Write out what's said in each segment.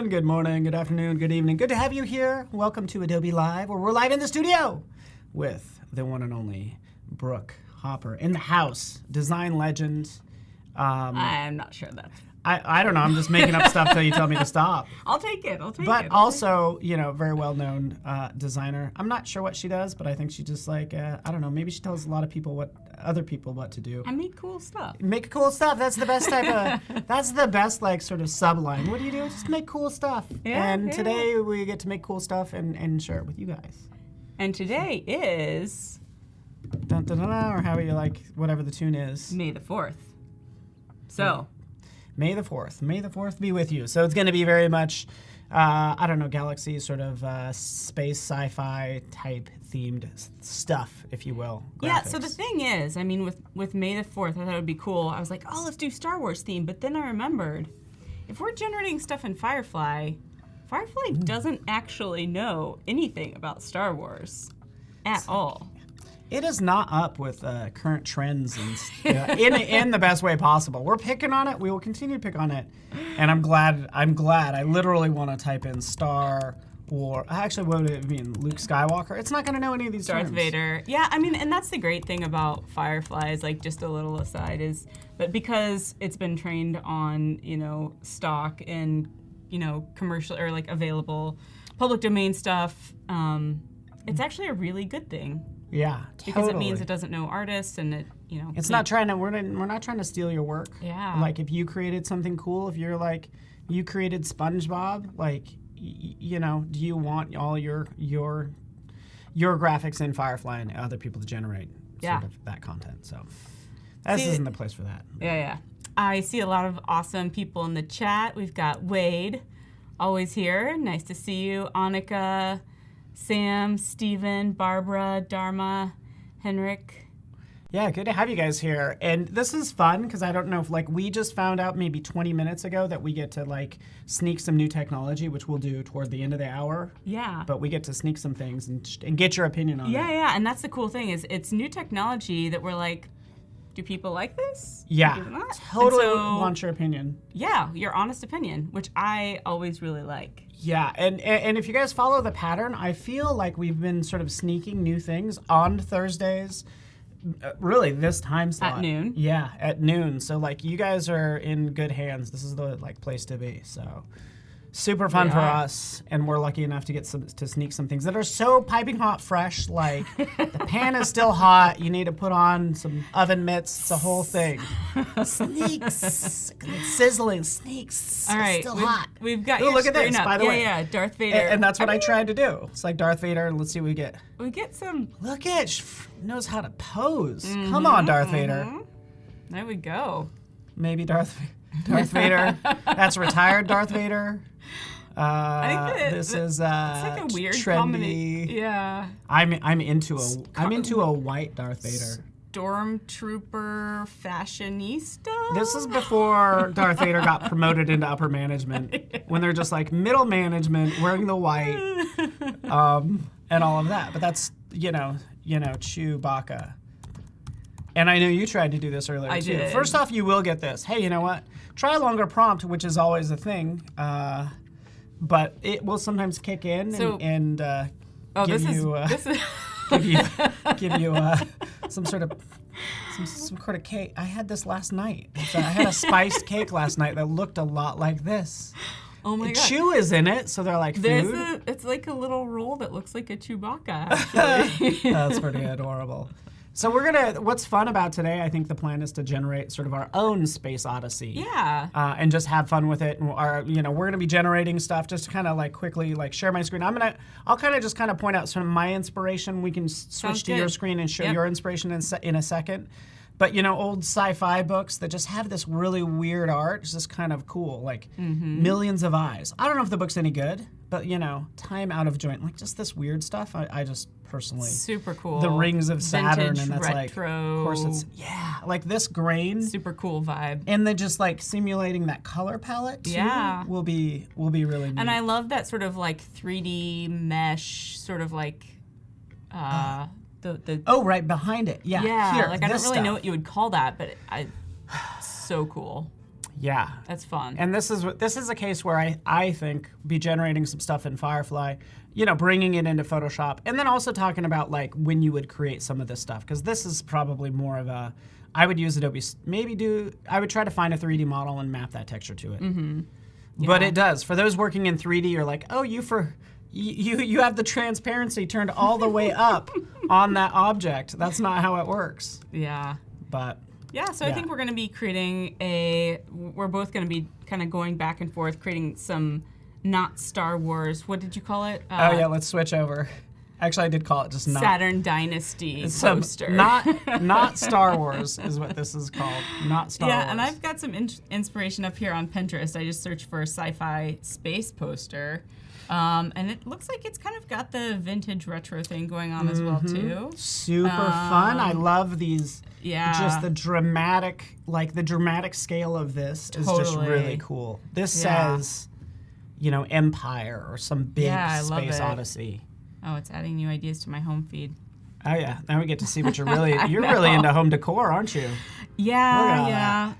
everyone. Good morning, good afternoon, good evening. Good to have you here. Welcome to Adobe Live, where we're live in the studio with the one and only Brooke Hopper in the house, design legend. I'm not sure that's... I don't know. I'm just making up stuff till you tell me to stop. I'll take it. But also, you know, very well-known designer. I'm not sure what she does, but I think she just like, I don't know, maybe she tells a lot of people other people what to do. I make cool stuff. Make cool stuff. That's the best type of, that's the best like sort of subline. What do you do? Just make cool stuff. And today we get to make cool stuff and share it with you guys. And today is... Dun, dun, dun, dun, or how you like, whatever the tune is. May the 4th. So... May the 4th. May the 4th be with you. So it's going to be very much, I don't know, galaxy sort of space sci-fi type themed stuff, if you will. Graphics. Yeah, so the thing is, I mean, with May the 4th, I thought it would be cool. I was like, oh, let's do Star Wars theme. But then I remembered, if we're generating stuff in Firefly, Firefly doesn't actually know anything about Star Wars at all. It is not up with current trends and in the best way possible. We're picking on it. We will continue to pick on it, and I'm glad. I literally want to type in Star or actually, what would it mean? Luke Skywalker. It's not going to know any of these Darth terms. Vader. Yeah, I mean, and that's the great thing about Firefly is like just a little aside is, but because it's been trained on stock and commercial or like available public domain stuff, it's actually a really good thing. Yeah, totally. Because it means it doesn't know artists and it, It's not trying to, we're not trying to steal your work. Yeah. Like if you created something cool, if you're like, you created SpongeBob, like, do you want all your graphics in Firefly and other people to generate sort of that content? So this isn't the place for that. Yeah. I see a lot of awesome people in the chat. We've got Wade, always here. Nice to see you. Annika, Sam, Steven, Barbara, Dharma, Henrik. Yeah, good to have you guys here. And this is fun because I don't know if we just found out maybe 20 minutes ago that we get to sneak some new technology, which we'll do toward the end of the hour. Yeah. But we get to sneak some things and get your opinion on it. Yeah. And that's the cool thing is it's new technology that we're like, do people like this? Yeah, totally want your opinion. Yeah, your honest opinion, which I always really like. Yeah, and if you guys follow the pattern, I feel like we've been sort of sneaking new things on Thursdays, really this time slot. At noon? Yeah, at noon. So you guys are in good hands. This is the place to be, so... Super fun for us, and we're lucky enough to get to sneak some things that are so piping hot fresh, like the pan is still hot, you need to put on some oven mitts, it's a whole thing. Sneaks, it's sizzling, sneaks, all right, it's still hot. We've got your look at this, up. By the way. Yeah, Darth Vader. And that's what I tried to do. It's like Darth Vader, let's see what we get. We get some... Look at it, knows how to pose. Come on, Darth Vader. There we go. Maybe Darth Vader. That's retired Darth Vader. I think this is it's like a weird trendy. combination. Yeah. I'm into a white Darth Vader. Stormtrooper fashionista. This is before Darth Vader got promoted into upper management, when they're just like middle management, wearing the white, and all of that. But that's Chewbacca. And I know you tried to do this earlier too. Did. First off, you will get this. Hey, you know what? Try a longer prompt, which is always a thing. But it will sometimes kick in and give you some sort of cake. I had this last night. I had a spiced cake last night that looked a lot like this. Oh my God. Chew is in it, so they're like food. It's like a little roll that looks like a Chewbacca, actually. That's pretty adorable. So what's fun about today, I think the plan is to generate sort of our own space odyssey. Yeah. And just have fun with it. And we're gonna be generating stuff just to kind of quickly share my screen. I'll kind of just point out some of my inspiration. We can switch to your screen and show your inspiration in a second. But old sci-fi books that just have this really weird art is just kind of cool, millions of eyes. I don't know if the book's any good, but time out of joint, just this weird stuff. I just personally super cool. The Rings of Saturn, vintage, and that's retro. Of course it's this grain, super cool vibe, and then just simulating that color palette too. Yeah, will be really neat. And I love that sort of 3D mesh, sort of right behind it. Yeah. Yeah. Here, I don't really stuff. know what you would call that, but it's so cool. Yeah. That's fun. And this is a case where I think be generating some stuff in Firefly, bringing it into Photoshop, and then also talking about like when you would create some of this stuff, because this is probably more of a, I would use Adobe, I would try to find a 3D model and map that texture to it. Mm-hmm. Yeah. But it does. For those working in 3D, you're like, oh, you have the transparency turned all the way up on that object. That's not how it works. Yeah. But yeah, so I think we're going to be creating we're both going to be kind of going back and forth, creating some not Star Wars, what did you call it? Let's switch over. Actually, I did call it just not. Saturn Dynasty poster. Not Star Wars is what this is called. Not Star Wars. Yeah, and I've got some inspiration up here on Pinterest. I just searched for a sci-fi space poster. And it looks like it's kind of got the vintage retro thing going on as well, too. Super fun. I love these. Yeah. Just the dramatic scale of this is just really cool. This says, Empire or some big space odyssey. Oh, it's adding new ideas to my home feed. Oh yeah, now we get to see what you're really into home decor, aren't you? Yeah.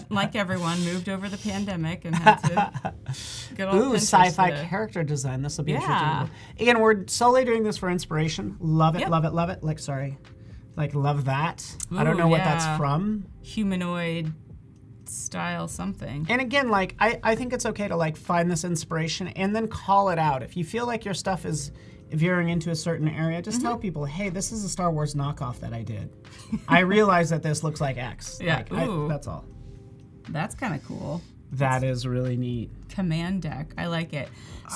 Like everyone, moved over the pandemic and had to get all Pinterest sci-fi character design. This will be interesting. Again, we're solely doing this for inspiration. Love it, love it, love it. Love that. Ooh, I don't know what that's from. Humanoid style something. And again, I think it's okay to find this inspiration and then call it out. If you feel like your stuff is veering into a certain area, just tell people, hey, this is a Star Wars knockoff that I did. I realize that this looks like X. Yeah, that's all. That's kind of cool. That is really neat. Command deck. I like it.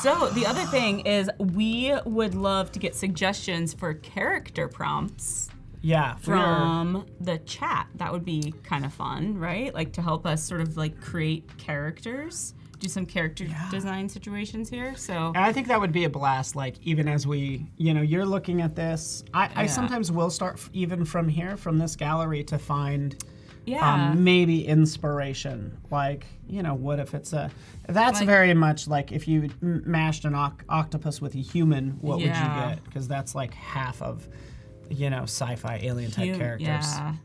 So the other thing is we would love to get suggestions for character prompts. Yeah, from the chat. That would be kind of fun, right? To help us sort of create characters, do some character design situations here. So and I think that would be a blast. Even as we, you're looking at this, I sometimes will start even from here, from this gallery, to find maybe inspiration. What if it's that's very much if you mashed an octopus with a human, what would you get? Because that's half of sci-fi alien type characters. Yeah.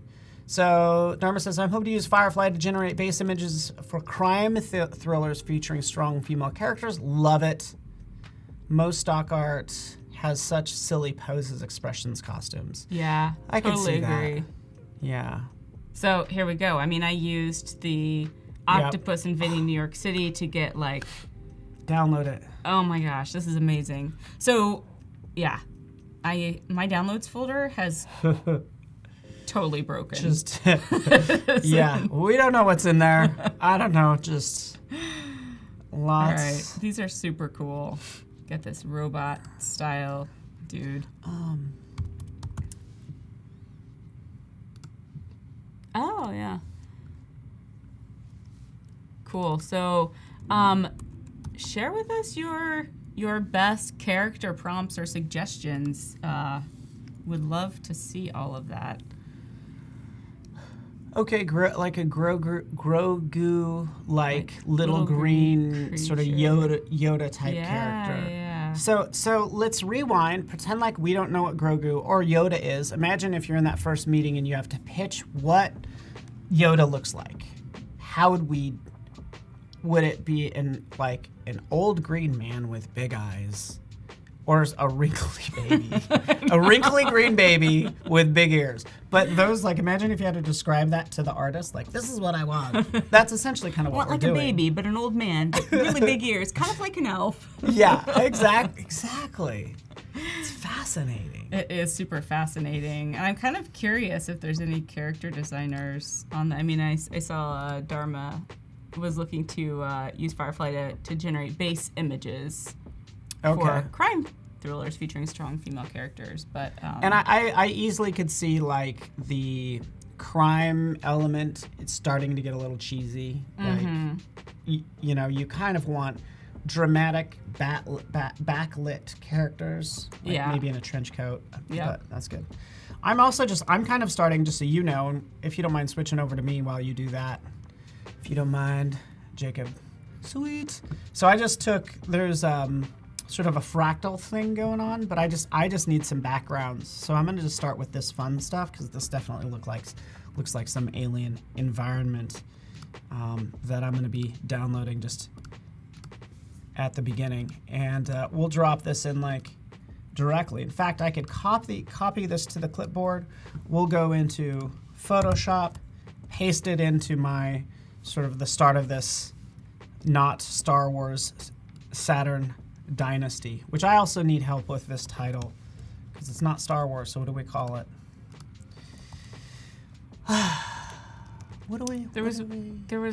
So Dharma says, I'm hoping to use Firefly to generate base images for crime thrillers featuring strong female characters. Love it. Most stock art has such silly poses, expressions, costumes. Yeah, I can totally see agree. That. Yeah. So here we go. I mean, I used the octopus in Vinny, New York City to get download it. Oh my gosh, this is amazing. So yeah. My downloads folder has totally broken. Just we don't know what's in there. I don't know, just lots. All right, these are super cool. Get this robot style dude. Oh yeah. Cool. So, share with us your best character prompts or suggestions. Would love to see all of that. Okay, like a Grogu, little green creature. sort of Yoda type character. Yeah. So let's rewind. Pretend like we don't know what Grogu or Yoda is. Imagine if you're in that first meeting and you have to pitch what Yoda looks like. How would it be an old green man with big eyes, or a wrinkly baby, a wrinkly green baby with big ears? But those, imagine if you had to describe that to the artist, this is what I want. That's essentially kind of what we're doing. A baby, but an old man, but really big ears, kind of like an elf. Yeah, exactly. It's fascinating. It is super fascinating. And I'm kind of curious if there's any character designers on that. I mean, I saw Dharma was looking to use Firefly to generate base images for crime thrillers featuring strong female characters. But and I easily could see the crime element. It's starting to get a little cheesy. You kind of want dramatic backlit characters, maybe in a trench coat. Yeah, but that's good. I'm kind of starting, just so you know, if you don't mind switching over to me while you do that. If you don't mind, Jacob. Sweet. So I just there's sort of a fractal thing going on, but I just need some backgrounds. So I'm gonna just start with this fun stuff, because this definitely looks like some alien environment. that I'm going to be downloading just at the beginning. And we'll drop this in like directly. In fact, I could copy this to the clipboard. We'll go into Photoshop, paste it into my sort of the start of this not Star Wars Saturn Dynasty, which I also need help with this title because it's not Star Wars. So what do we call it? What do we? There was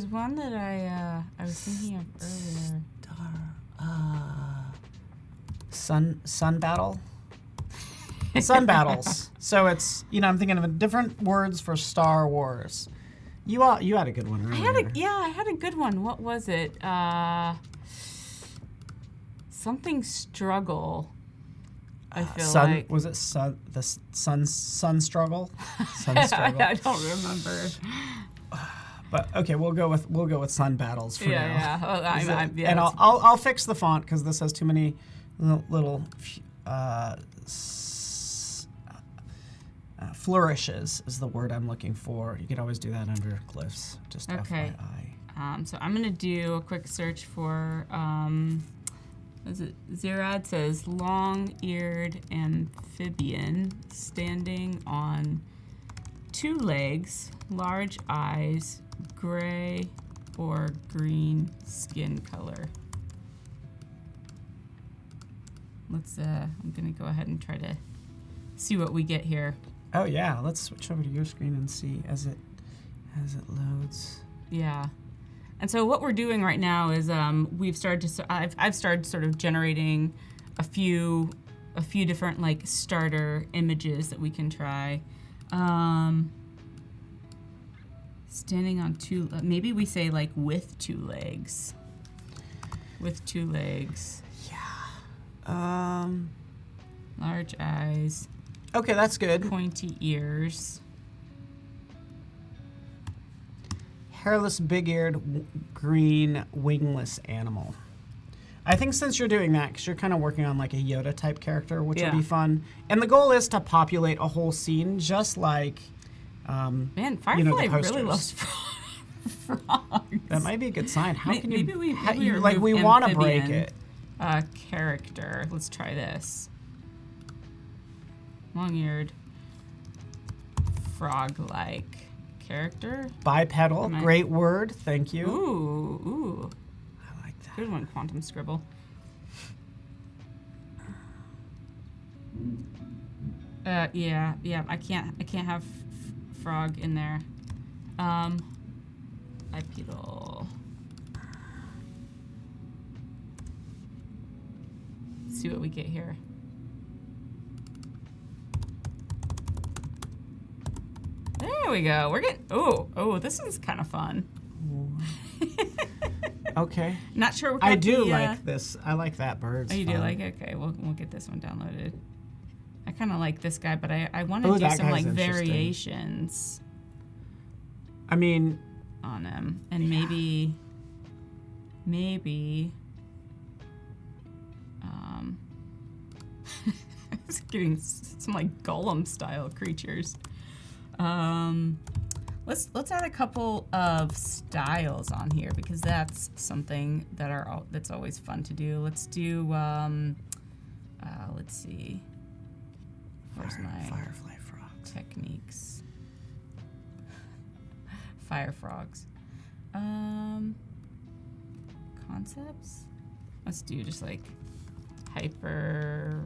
one that I was thinking of earlier. Sun Battle. Sun Battles. So it's, I'm thinking of different words for Star Wars. You had a good one earlier. I had a good one. What was it? Something struggle. I feel like. Was it the sun struggle? Sun struggle. I don't remember. But okay, we'll go with Sun Battles for now. Yeah. Well, yeah. And I'll fix the font because this has too many little flourishes is the word I'm looking for. You could always do that under glyphs. Just okay. FYI. So I'm gonna do a quick search for. Is it Zerad says long-eared amphibian standing on 2 legs, large eyes, gray or green skin color. Let's I'm gonna go ahead and try to see what we get here. Oh yeah, let's switch over to your screen and see as it loads. Yeah. And so what we're doing right now is I've started sort of generating a few different like starter images that we can try. Standing on 2, maybe we say like with 2 legs. With 2 legs. Yeah. Large eyes. Okay, that's good. Pointy ears. Hairless, big-eared, green, wingless animal. I think since you're doing that, because you're kind of working on like a Yoda-type character, which will be fun. And the goal is to populate a whole scene, just like, man, Firefly really loves frogs. That might be a good sign. How can maybe you? We want to break it. Character. Let's try this. Long-eared, frog-like character. Bipedal, great word. Thank you. Ooh. I like that. Good one, Quantum Scribble. Yeah. I can't have frog in there. Bipedal. Let's see what we get here. There we go. We're getting. Oh, this is kind of fun. Okay. Not sure what I do like this. I like that bird. Oh, you do like it? Okay, we'll get this one downloaded. I kind of like this guy, but I want to do some like variations. I mean, on him, and maybe. It's getting some like Golem style creatures. Let's add a couple of styles on here because that's something that's always fun to do. Let's do let's see. Where's my Firefly frogs techniques? Fire frogs. Concepts. Let's do just like hyper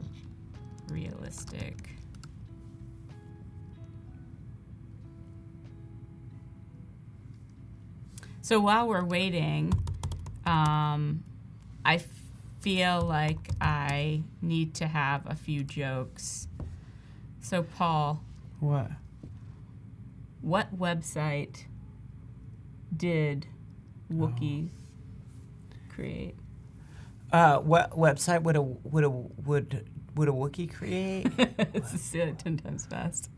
realistic. So while we're waiting, I feel like I need to have a few jokes. So Paul. What? What website did Wookiee create? What website would a Wookiee create? Say it 10 times fast.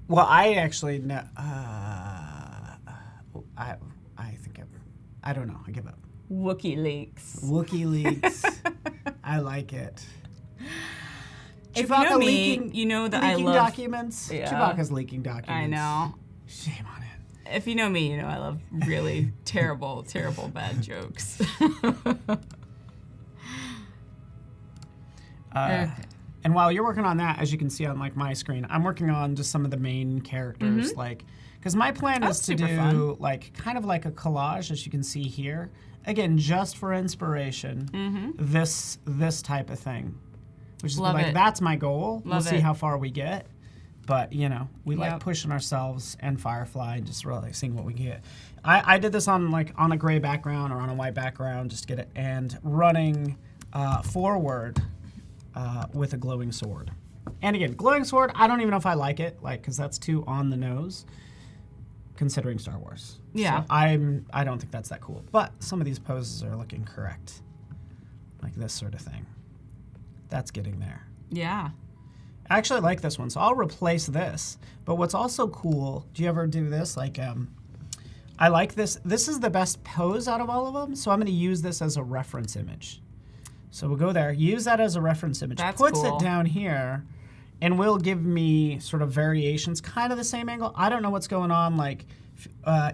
Well, I actually know. I think I don't know. I give up. WikiLeaks. WikiLeaks. I like it. If you know me, you know that I love documents. Yeah. Chewbacca's leaking documents. I know. Shame on it. if you know me, you know I love really terrible, terrible bad jokes. Okay. And while you're working on that, as you can see on like my screen, I'm working on just some of the main characters, like, because my plan is to do like kind of like a collage, as you can see here. Again, just for inspiration, this type of thing, which is like that's my goal. We'll see how far we get, but you know, we like pushing ourselves and Firefly and just really seeing what we get. I did this on like on a gray background or on a white background, just to get it, and running forward. With a glowing sword. And again, glowing sword, I don't even know if I like it, like, because that's too on the nose, considering Star Wars. Yeah. So I don't think that's that cool. But some of these poses are looking correct. Like this sort of thing. That's getting there. Yeah. I actually like this one, so I'll replace this. But what's also cool, do you ever do this? Like, I like this. This is the best pose out of all of them, so I'm going to use this as a reference image. So we'll go there, use that as a reference image, puts it down here, and will give me sort of variations, kind of the same angle. I don't know what's going on, like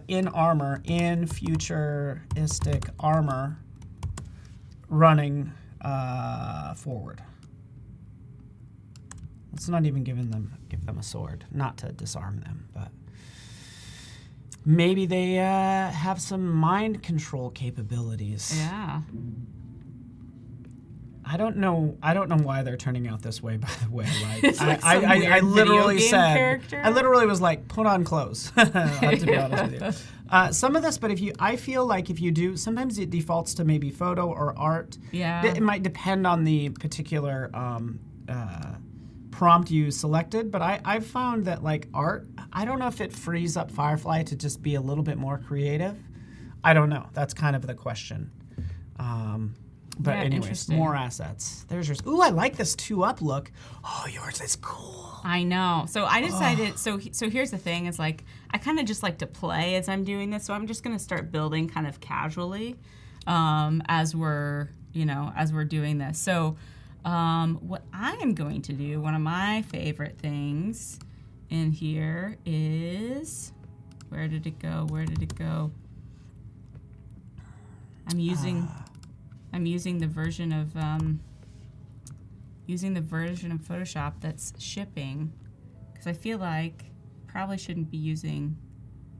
in armor, in futuristic armor, running forward. Let's not even give them a sword, not to disarm them, but maybe they have some mind control capabilities. Yeah. I don't know why they're turning out this way, by the way. Like, I literally said, character. I literally was like, put on clothes, to be honest with you. Some of this, but I feel like if you do, sometimes it defaults to maybe photo or art. Yeah. It might depend on the particular prompt you selected, but I've found that like art, I don't know if it frees up Firefly to just be a little bit more creative. I don't know. That's kind of the question. But anyways, more assets. There's yours. Ooh, I like this 2-up look. Oh, yours is cool. I know. So I decided, so here's the thing, is like, I kind of just like to play as I'm doing this, so I'm just going to start building kind of casually as we're doing this. So what I am going to do, one of my favorite things in here is, where did it go? I'm using the version of Photoshop that's shipping, because I feel like probably shouldn't be using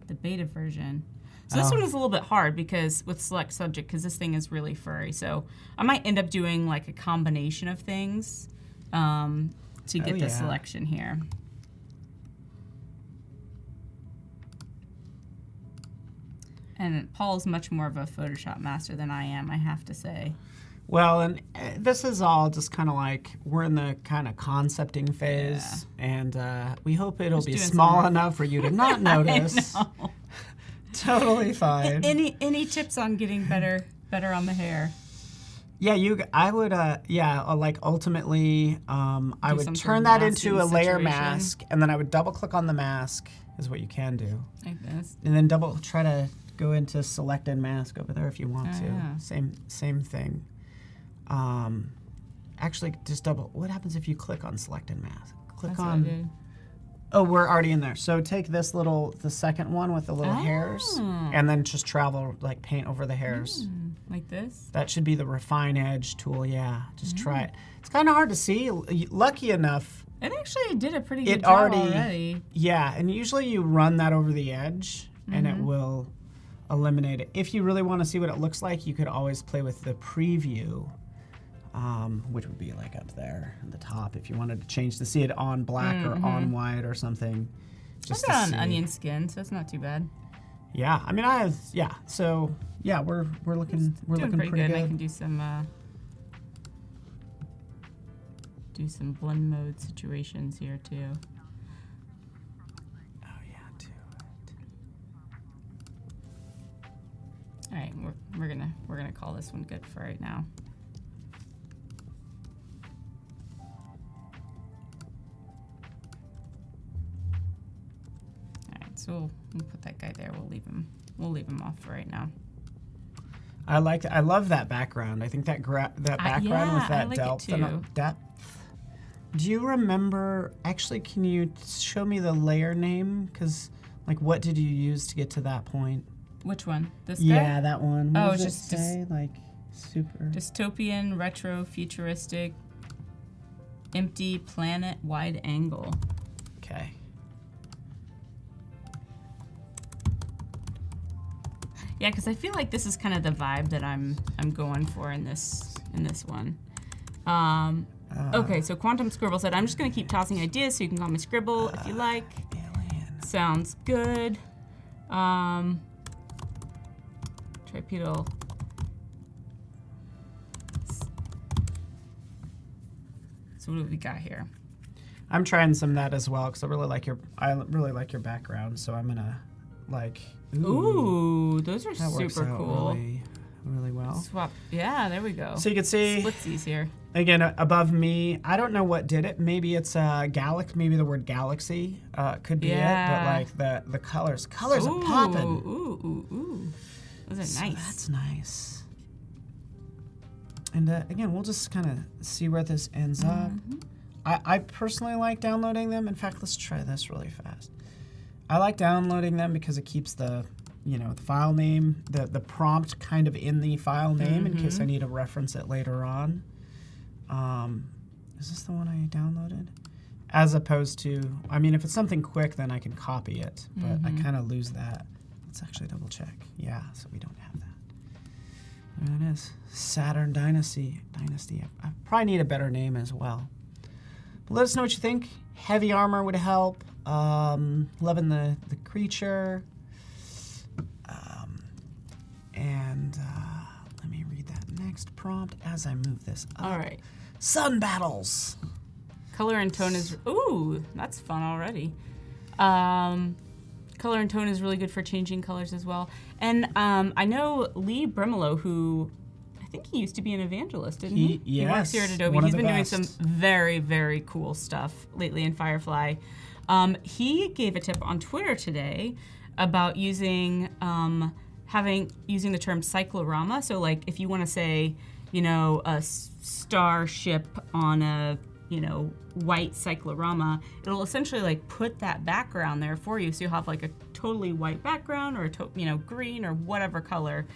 the beta version. So this one was a little bit hard because with select subject, because this thing is really furry. So I might end up doing like a combination of things to get the selection here. And Paul's much more of a Photoshop master than I am, I have to say. Well, and this is all just kind of like, we're in the kind of concepting phase, and we hope it'll be small enough for you to not notice. Totally fine. Any tips on getting better on the hair? Yeah, I would, like ultimately, I would turn that into a layer mask, and then I would double click on the mask, is what you can do. Like this. And then try to go into selected mask over there if you want to. Yeah. Same thing. Actually, just what happens if you click on selected mask? Click on. Oh, we're already in there. So take the second one with the little hairs, and then just travel, like paint over the hairs. Like this? That should be the refine edge tool, yeah. Just try it. It's kind of hard to see. Lucky enough. It actually did a pretty good job already. Yeah, and usually you run that over the edge, and it will eliminate it. If you really want to see what it looks like, you could always play with the preview, which would be like up there at the top if you wanted to change to see it on black or on white or something. Just I've got an onion skin, so it's not too bad. Yeah, I mean so yeah, we're looking pretty good. I can do some blend mode situations here too. All right, we're gonna call this one good for right now. All right, so we'll put that guy there. We'll leave him off for right now. I love that background. I think that background with that depth. Do you remember? Actually, can you show me the layer name? Because Like, what did you use to get to that point? Which one? This guy? Yeah, that one. What it's does it say? Like, super... Dystopian, retro, futuristic, empty, planet, wide angle. Okay. Yeah, because I feel like this is kind of the vibe that I'm going for in this one. Okay, so Quantum Scribble said, I'm just going to keep tossing ideas so you can call me Scribble if you like. Alien. Sounds good. Tripedal. So what do we got here? I'm trying some of that as well because I really like your background. So I'm gonna like. Ooh, those are that super works out cool. really, really well. Swap. Yeah, there we go. So you can see Splitsies here. again above me. I don't know what did it. Maybe it's galaxy. Maybe the word galaxy could be it. But like the colors are popping. Ooh. Those are nice. That's nice. And again, we'll just kind of see where this ends up. I personally like downloading them. In fact, let's try this really fast. I like downloading them because it keeps the file name, the prompt kind of in the file name in case I need to reference it later on. Is this the one I downloaded? As opposed to, I mean, if it's something quick, then I can copy it, but I kind of lose that. Let's actually double check. Yeah, so we don't have that. There it is. Saturn Dynasty. I probably need a better name as well. But let us know what you think. Heavy armor would help. Loving the creature. And let me read that next prompt as I move this up. All right. Sun battles. Color and tone is, ooh, that's fun already. Color and tone is really good for changing colors as well. And I know Lee Brimelo, who I think he used to be an evangelist, didn't he? Yes. He works here at Adobe. One of He's the been best. doing some very, very cool stuff lately in Firefly. He gave a tip on Twitter today about using using the term cyclorama. So like if you want to say, a starship on a white cyclorama, it'll essentially like put that background there for you, so you'll have like a totally white background or a green or whatever color.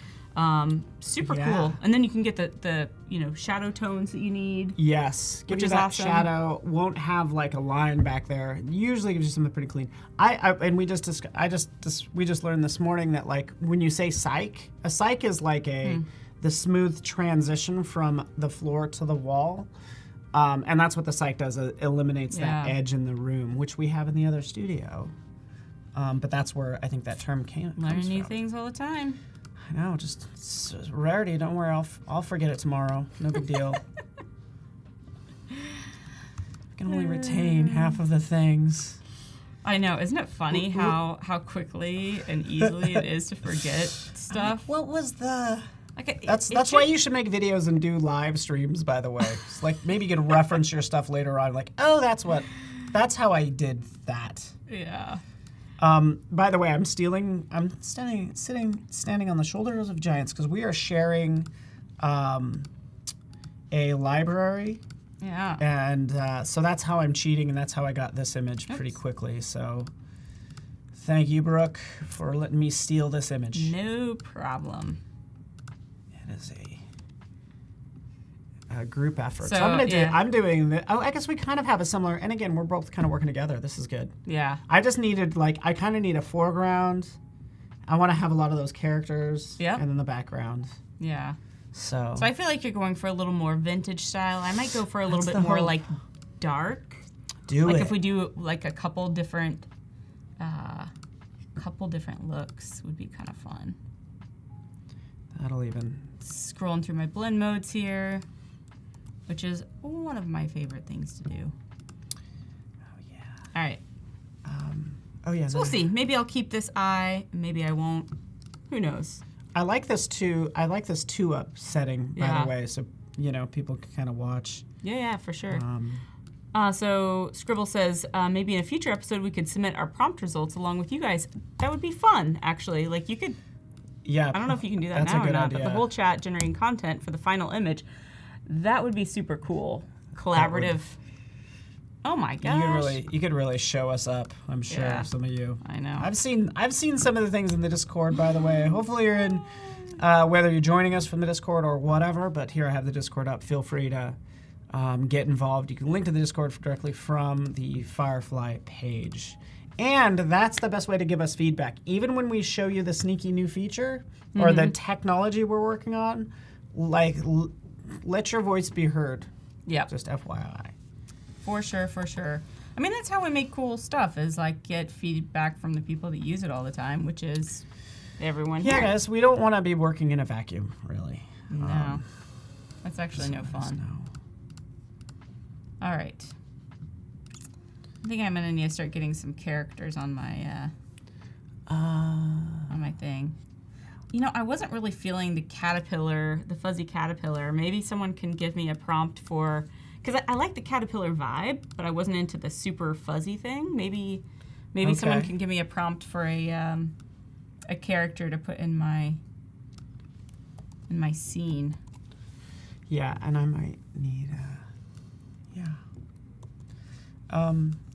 Super cool. And then you can get the shadow tones that you need. Yes, Which gives you is that awesome. shadow. Won't have like a line back there. Usually gives you something pretty clean. We just learned this morning that like when you say cyc, a cyc is like the smooth transition from the floor to the wall. And that's what the cyc does. It eliminates that edge in the room, which we have in the other studio. But that's where I think that term comes Learn new from. things all the time. I know, just it's a rarity. Don't worry, I'll forget it tomorrow. No big deal. I can only retain half of the things. I know, isn't it funny how quickly and easily it is to forget stuff? What was the? Like That's why you should make videos and do live streams. By the way, it's like maybe you can reference your stuff later on. Like, oh, that's how I did that. Yeah. By the way, I'm standing on the shoulders of giants because we are sharing a library. Yeah. And so that's how I'm cheating, and that's how I got this image pretty quickly. So thank you, Brooke, for letting me steal this image. No problem. It is a group effort. So, So I'm doing the. Oh, I guess we kind of have a similar. And again, we're both kind of working together. This is good. Yeah. I just needed I kind of need a foreground. I want to have a lot of those characters. Yep. And then the background. Yeah. So I feel like you're going for a little more vintage style. I might go for a little That's bit the more hope. like dark. do it. Like if we do like a couple different looks would be kind of fun. That'll even. Scrolling through my blend modes here, which is one of my favorite things to do. Oh yeah. All right. Oh yeah. So we'll see. Maybe I'll keep this eye. Maybe I won't. Who knows? I like this two up setting, by Yeah. the way, so people can kind of watch. Yeah, for sure. So Scribble says maybe in a future episode we could submit our prompt results along with you guys. That would be fun, actually. Like you could. Yeah. I don't know if you can do that That's now a good or not, idea. but the whole chat generating content for the final image, that would be super cool. Collaborative. Oh my gosh. You could really show us up. I'm sure some of you. I know. I've seen some of the things in the Discord, by the way. Hopefully you're in, whether you're joining us from the Discord or whatever. But here I have the Discord up. Feel free to get involved. You can link to the Discord directly from the Firefly page, and that's the best way to give us feedback. Even when we show you the sneaky new feature or the technology we're working on, like let your voice be heard. Yeah. Just FYI. For sure. I mean, that's how we make cool stuff, is like get feedback from the people that use it all the time, which is everyone here. Yeah, guys, we don't want to be working in a vacuum, really. No. That's actually no fun. No. All right. I think I'm going to need to start getting some characters on my thing. You know, I wasn't really feeling the fuzzy caterpillar. Maybe someone can give me a prompt for... Because I like the caterpillar vibe, but I wasn't into the super fuzzy thing. Maybe someone can give me a prompt for a character to put in my scene. Yeah, and I might need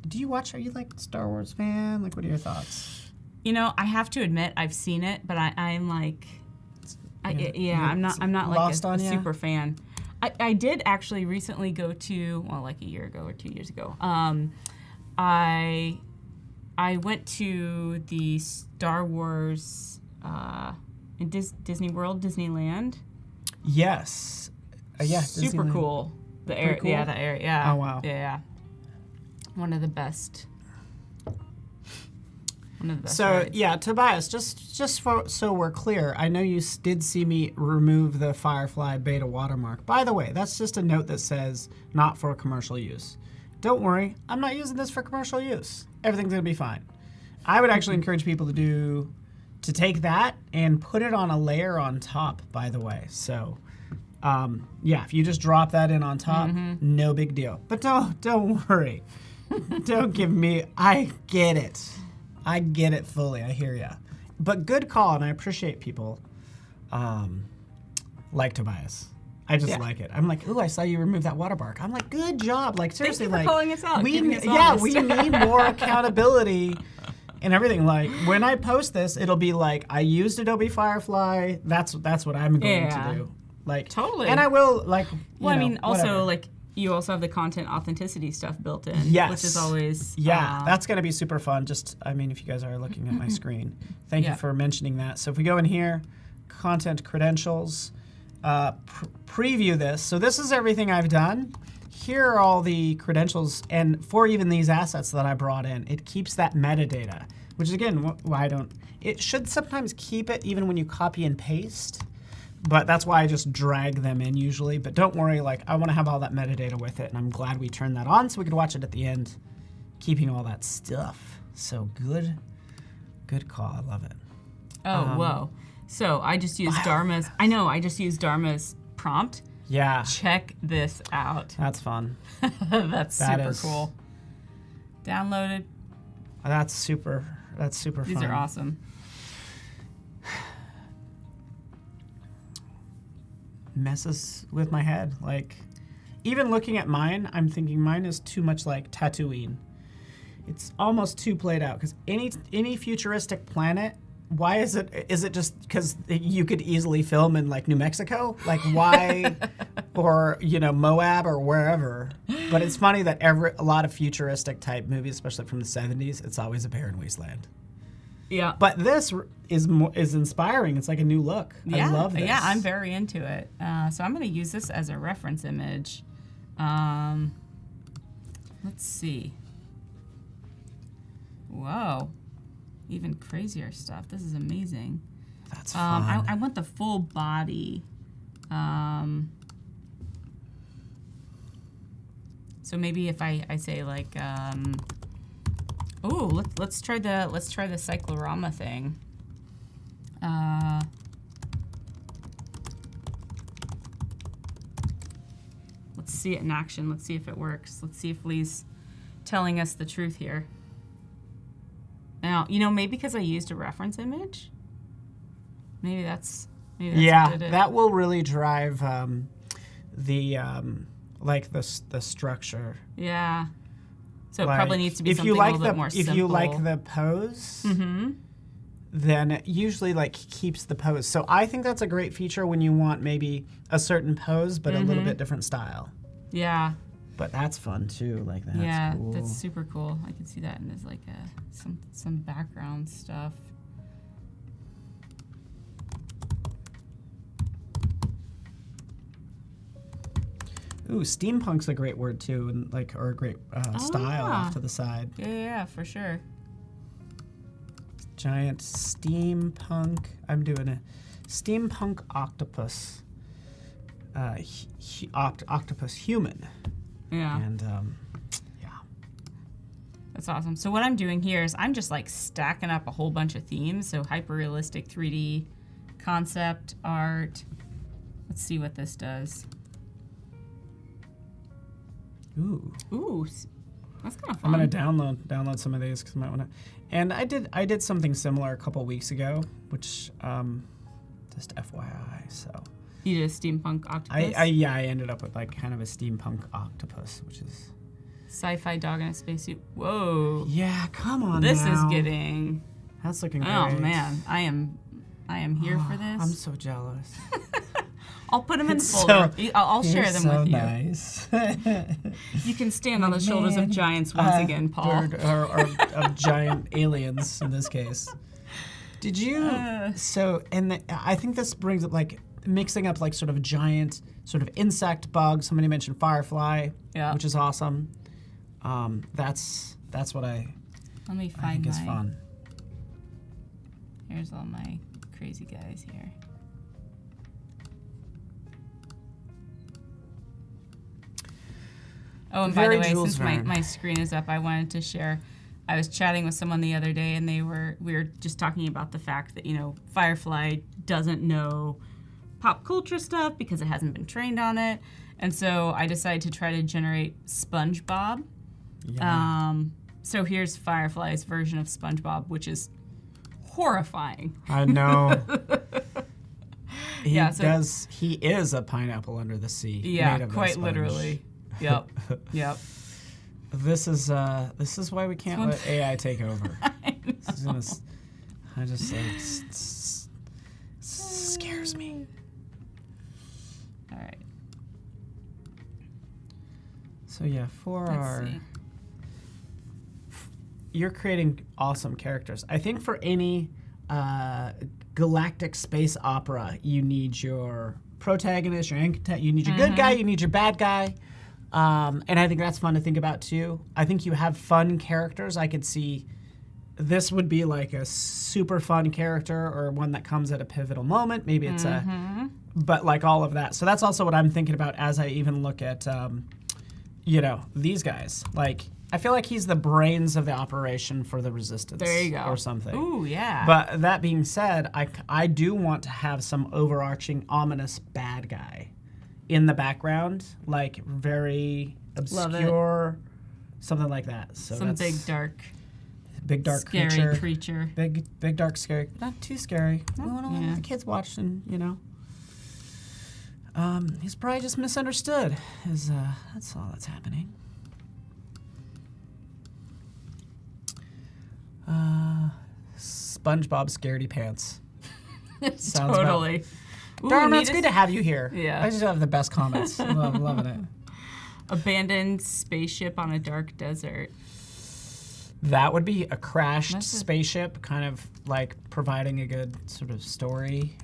do you watch? Are you like Star Wars fan? Like, what are your thoughts? You know, I have to admit I've seen it, but I'm like, I'm not like a super fan. I did actually recently go to, well, like a year ago or 2 years ago. I went to the Star Wars in Disney World, Disneyland. Yes. Yeah. Super Disneyland. Cool. The Pretty area, cool? yeah, the area, yeah. Oh, wow. Yeah. One of the best. So rides. yeah, Tobias, just so we're clear, I know you did see me remove the Firefly beta watermark. By the way, that's just a note that says not for commercial use. Don't worry, I'm not using this for commercial use. Everything's gonna be fine. I would actually encourage people to take that and put it on a layer on top. By the way, so yeah, if you just drop that in on top, no big deal. But don't worry, don't give me. I get it. I get it fully. I hear ya. But good call, and I appreciate people like Tobias. I just like it. I'm like, ooh, I saw you remove that watermark. I'm like, good job. Like, seriously, Thank you for calling us out. we need more accountability and everything. Like, when I post this, it'll be like, I used Adobe Firefly. That's what I'm going to do. Like, totally. And I will, like, well, I mean, also, whatever. like, you also have the content authenticity stuff built in, Yes. which is always... that's going to be super fun. Just, I mean, if you guys are looking at my screen. Thank you for mentioning that. So if we go in here, content credentials, preview this. So this is everything I've done. Here are all the credentials, and for even these assets that I brought in, it keeps that metadata, which is, again, why I don't... It should sometimes keep it even when you copy and paste. But that's why I just drag them in usually. But don't worry, like, I want to have all that metadata with it, and I'm glad we turned that on so we could watch it at the end, keeping all that stuff. So good call. I love it. Oh, whoa. So I just used Dharma's, I just used Dharma's prompt. Yeah. Check this out. That's fun. That's super cool. Downloaded. That's super fun. These are awesome. Messes with my head. Like, even looking at mine, I'm thinking mine is too much like Tatooine. It's almost too played out, because any futuristic planet, why is it just because you could easily film in like New Mexico? Like, why? Or Moab or wherever. But it's funny that a lot of futuristic type movies, especially from the 70s, it's always a barren wasteland. Yeah. But this is inspiring. It's like a new look. Yeah. I love this. Yeah, I'm very into it. So I'm going to use this as a reference image. Let's see. Whoa. Even crazier stuff. This is amazing. That's fun. I want the full body. So maybe if I say like, oh, let's try the cyclorama thing. Let's see it in action. Let's see if it works. Let's see if Lee's telling us the truth here. Now, maybe because I used a reference image. Maybe that's what did it. That will really drive the structure. Yeah. So it probably needs to be if something you like a little bit more simple. If you like the pose, then it usually like keeps the pose. So I think that's a great feature when you want maybe a certain pose but a little bit different style. Yeah. But that's fun too. Like that's cool. That's super cool. I can see that, and there's like some background stuff. Ooh, steampunk's a great word too, and like or a great style off to the side. Yeah, for sure. Giant steampunk. I'm doing a steampunk octopus. Octopus human. Yeah. And yeah. That's awesome. So what I'm doing here is I'm just like stacking up a whole bunch of themes. So hyper-realistic 3D, concept art. Let's see what this does. Ooh, that's kind of fun. I'm gonna download some of these because I might want to. And I did something similar a couple weeks ago, which just FYI. So you did a steampunk octopus. I ended up with like kind of a steampunk octopus, which is sci-fi dog in a spacesuit. Whoa. Yeah, come on. This now. is getting. That's looking great. Oh man, I am here for this. I'm so jealous. I'll put them in the folder. I'll share them with you. Nice. You can stand on the shoulders of giants once again, Paul. Or of giant aliens in this case. Did you? I think this brings up like mixing up like sort of giant sort of insect bugs. Somebody mentioned Firefly, which is awesome. That's what I think is fun. Here's all my crazy guys here. Oh, and by the way, since my screen is up, I wanted to share. I was chatting with someone the other day, and we were just talking about the fact that, Firefly doesn't know pop culture stuff because it hasn't been trained on it. And so I decided to try to generate SpongeBob. Yeah. So here's Firefly's version of SpongeBob, which is horrifying. I know. He is a pineapple under the sea. Yeah, quite literally. Yep. Yep. This is why we can't let AI take over. I just scares me. All right. So yeah, you're creating awesome characters. I think for any galactic space opera, you need your protagonist, you need your good guy, you need your bad guy. And I think that's fun to think about too. I think you have fun characters. I could see this would be like a super fun character or one that comes at a pivotal moment. Maybe it's but like all of that. So that's also what I'm thinking about as I even look at, these guys. Like, I feel like he's the brains of the operation for the Resistance. There you go. Or something. Ooh, yeah. But that being said, I do want to have some overarching ominous bad guy in the background, like very obscure, something like that. So some big dark scary creature. Big dark scary, not too scary. We want to let the kids watch, and he's probably just misunderstood. That's all that's happening. SpongeBob Scaredy Pants. Sounds totally. Darn, it's good to have you here. Yeah. I just have the best comments. Loving it. Abandoned spaceship on a dark desert. That would be a crashed spaceship, kind of like providing a good sort of story.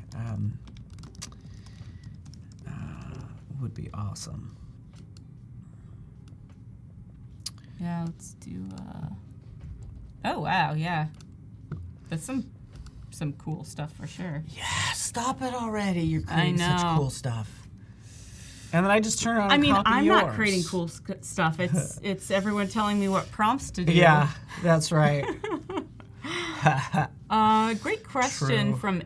Would be awesome. Yeah, let's do. Oh wow, yeah, that's some cool stuff for sure. Yeah, stop it already! You're creating such cool stuff. And then I just turn around. I'm not creating cool stuff. It's everyone telling me what prompts to do. Yeah, that's right. Great question from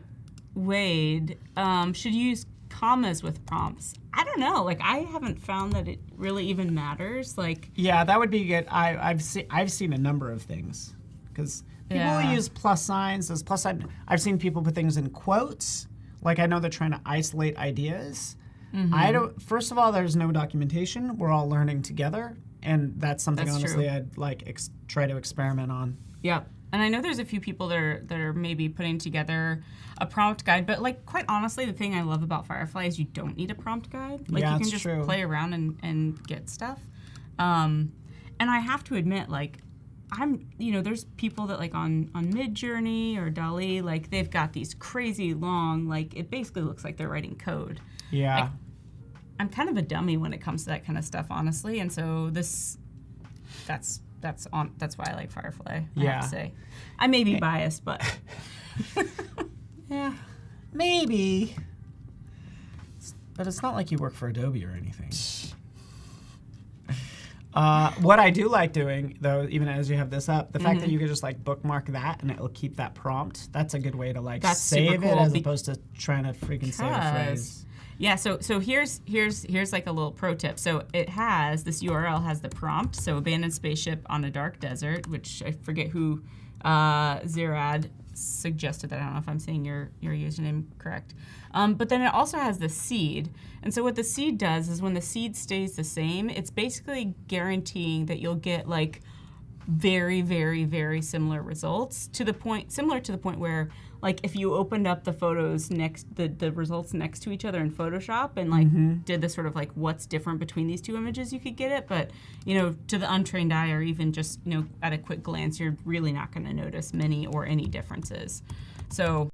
Wade. Should you use commas with prompts? I don't know. Like, I haven't found that it really even matters. Like, yeah, that would be good. I've seen a number of things because people will use plus signs. There's plus sign. I've seen people put things in quotes. Like, I know they're trying to isolate ideas. First of all, there's no documentation. We're all learning together, and that's something That's honestly true. I'd like try to experiment on. Yep. And I know there's a few people that are maybe putting together a prompt guide, but like quite honestly, the thing I love about Firefly is you don't need a prompt guide. Like Yeah, you can it's just true. play around and get stuff. And I have to admit, like there's people that like on Midjourney or DALL-E, like they've got these crazy long, like it basically looks like they're writing code. Yeah. Like, I'm kind of a dummy when it comes to that kind of stuff, honestly, and so that's why I like Firefly. I have to say, I may be biased, but yeah, maybe. But it's not like you work for Adobe or anything. What I do like doing, though, even as you have this up, the fact that you can just like bookmark that and it'll keep that prompt. That's a good way to like save it as opposed to trying to freaking save a phrase. Yeah, so here's like a little pro tip. So this URL has the prompt. So abandoned spaceship on a dark desert, which I forget who Zirad suggested that. I don't know if I'm saying your username correct. But then it also has the seed. And so what the seed does is when the seed stays the same, it's basically guaranteeing that you'll get like very, very, very similar results similar to the point where like if you opened up the photos the results next to each other in Photoshop and like did the sort of like what's different between these two images, you could get it. But, to the untrained eye or even just, at a quick glance, you're really not going to notice many or any differences. So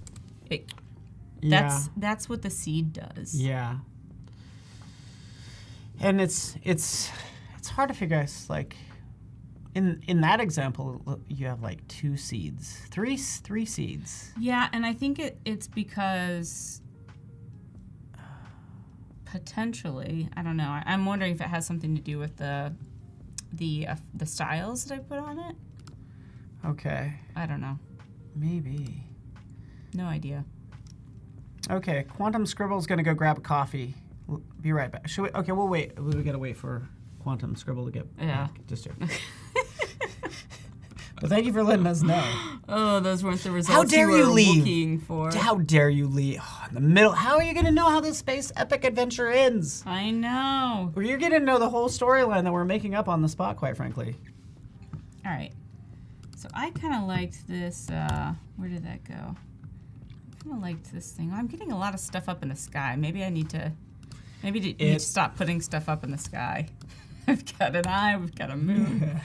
that's what the seed does. Yeah. And it's hard to figure out, like, in that example, you have like three seeds. Yeah, and I think it's because potentially, I don't know. I'm wondering if it has something to do with the styles that I put on it. Okay. I don't know. Maybe. No idea. Okay, Quantum Scribble's gonna go grab a coffee. We'll be right back. Should we? Okay, we'll wait. We gotta wait for Quantum Scribble to get back. Just here. Well, thank you for letting us know. Oh, those weren't the results How dare you were leave? looking for. How dare you leave? Oh, in the middle. How are you gonna know how this space epic adventure ends? I know. Or you're gonna know the whole storyline that we're making up on the spot, quite frankly. All right. So I kind of liked this. Where did that go? I kind of liked this thing. I'm getting a lot of stuff up in the sky. Maybe I need to stop putting stuff up in the sky. I've got an eye. We've got a moon.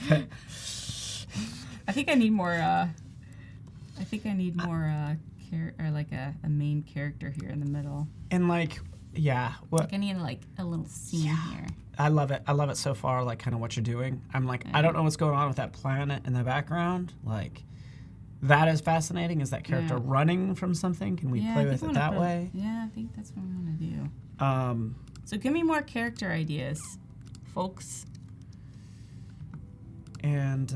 I think I need more. Or like a main character here in the middle. And like, yeah. What? Like I need like a little scene here. I love it. I love it so far. Like kind of what you're doing. I'm like, I don't know what's going on with that planet in the background. Like, that is fascinating. Is that character running from something? Can we play with it that way? Yeah, I think that's what I'm gonna do. So give me more character ideas, folks. And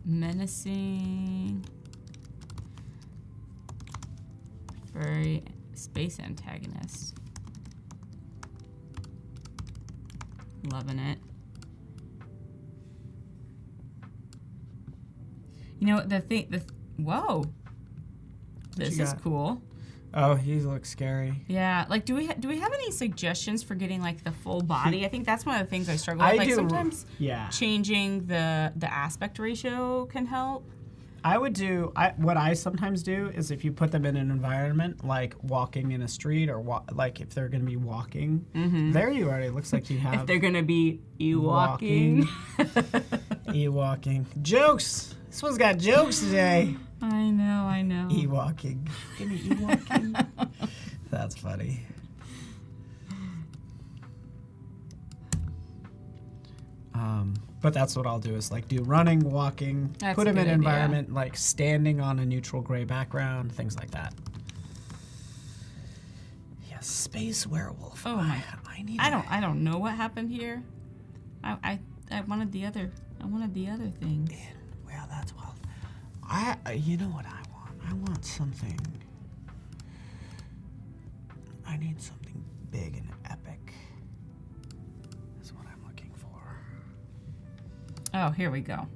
menacing, very space antagonist. Loving it. Whoa. This is cool. Oh, he looks scary. Yeah, like do we have any suggestions for getting like the full body? I think that's one of the things I struggle with. Like sometimes changing the aspect ratio can help. What I sometimes do is if you put them in an environment like walking in a street or like if they're going to be walking, there you are. It looks like you have. If they're going to be walking. E-walking. Jokes. This one's got jokes today. I know. E-walking. Give me E-walking. That's funny. But that's what I'll do is like do running, walking, put them in an environment like standing on a neutral gray background, things like that. Yeah, space werewolf. Oh my! I don't know what happened here. I wanted the other thing. Well, that's well. You know what I want? I want something. I need something big and epic. That's what I'm looking for. Oh, here we go.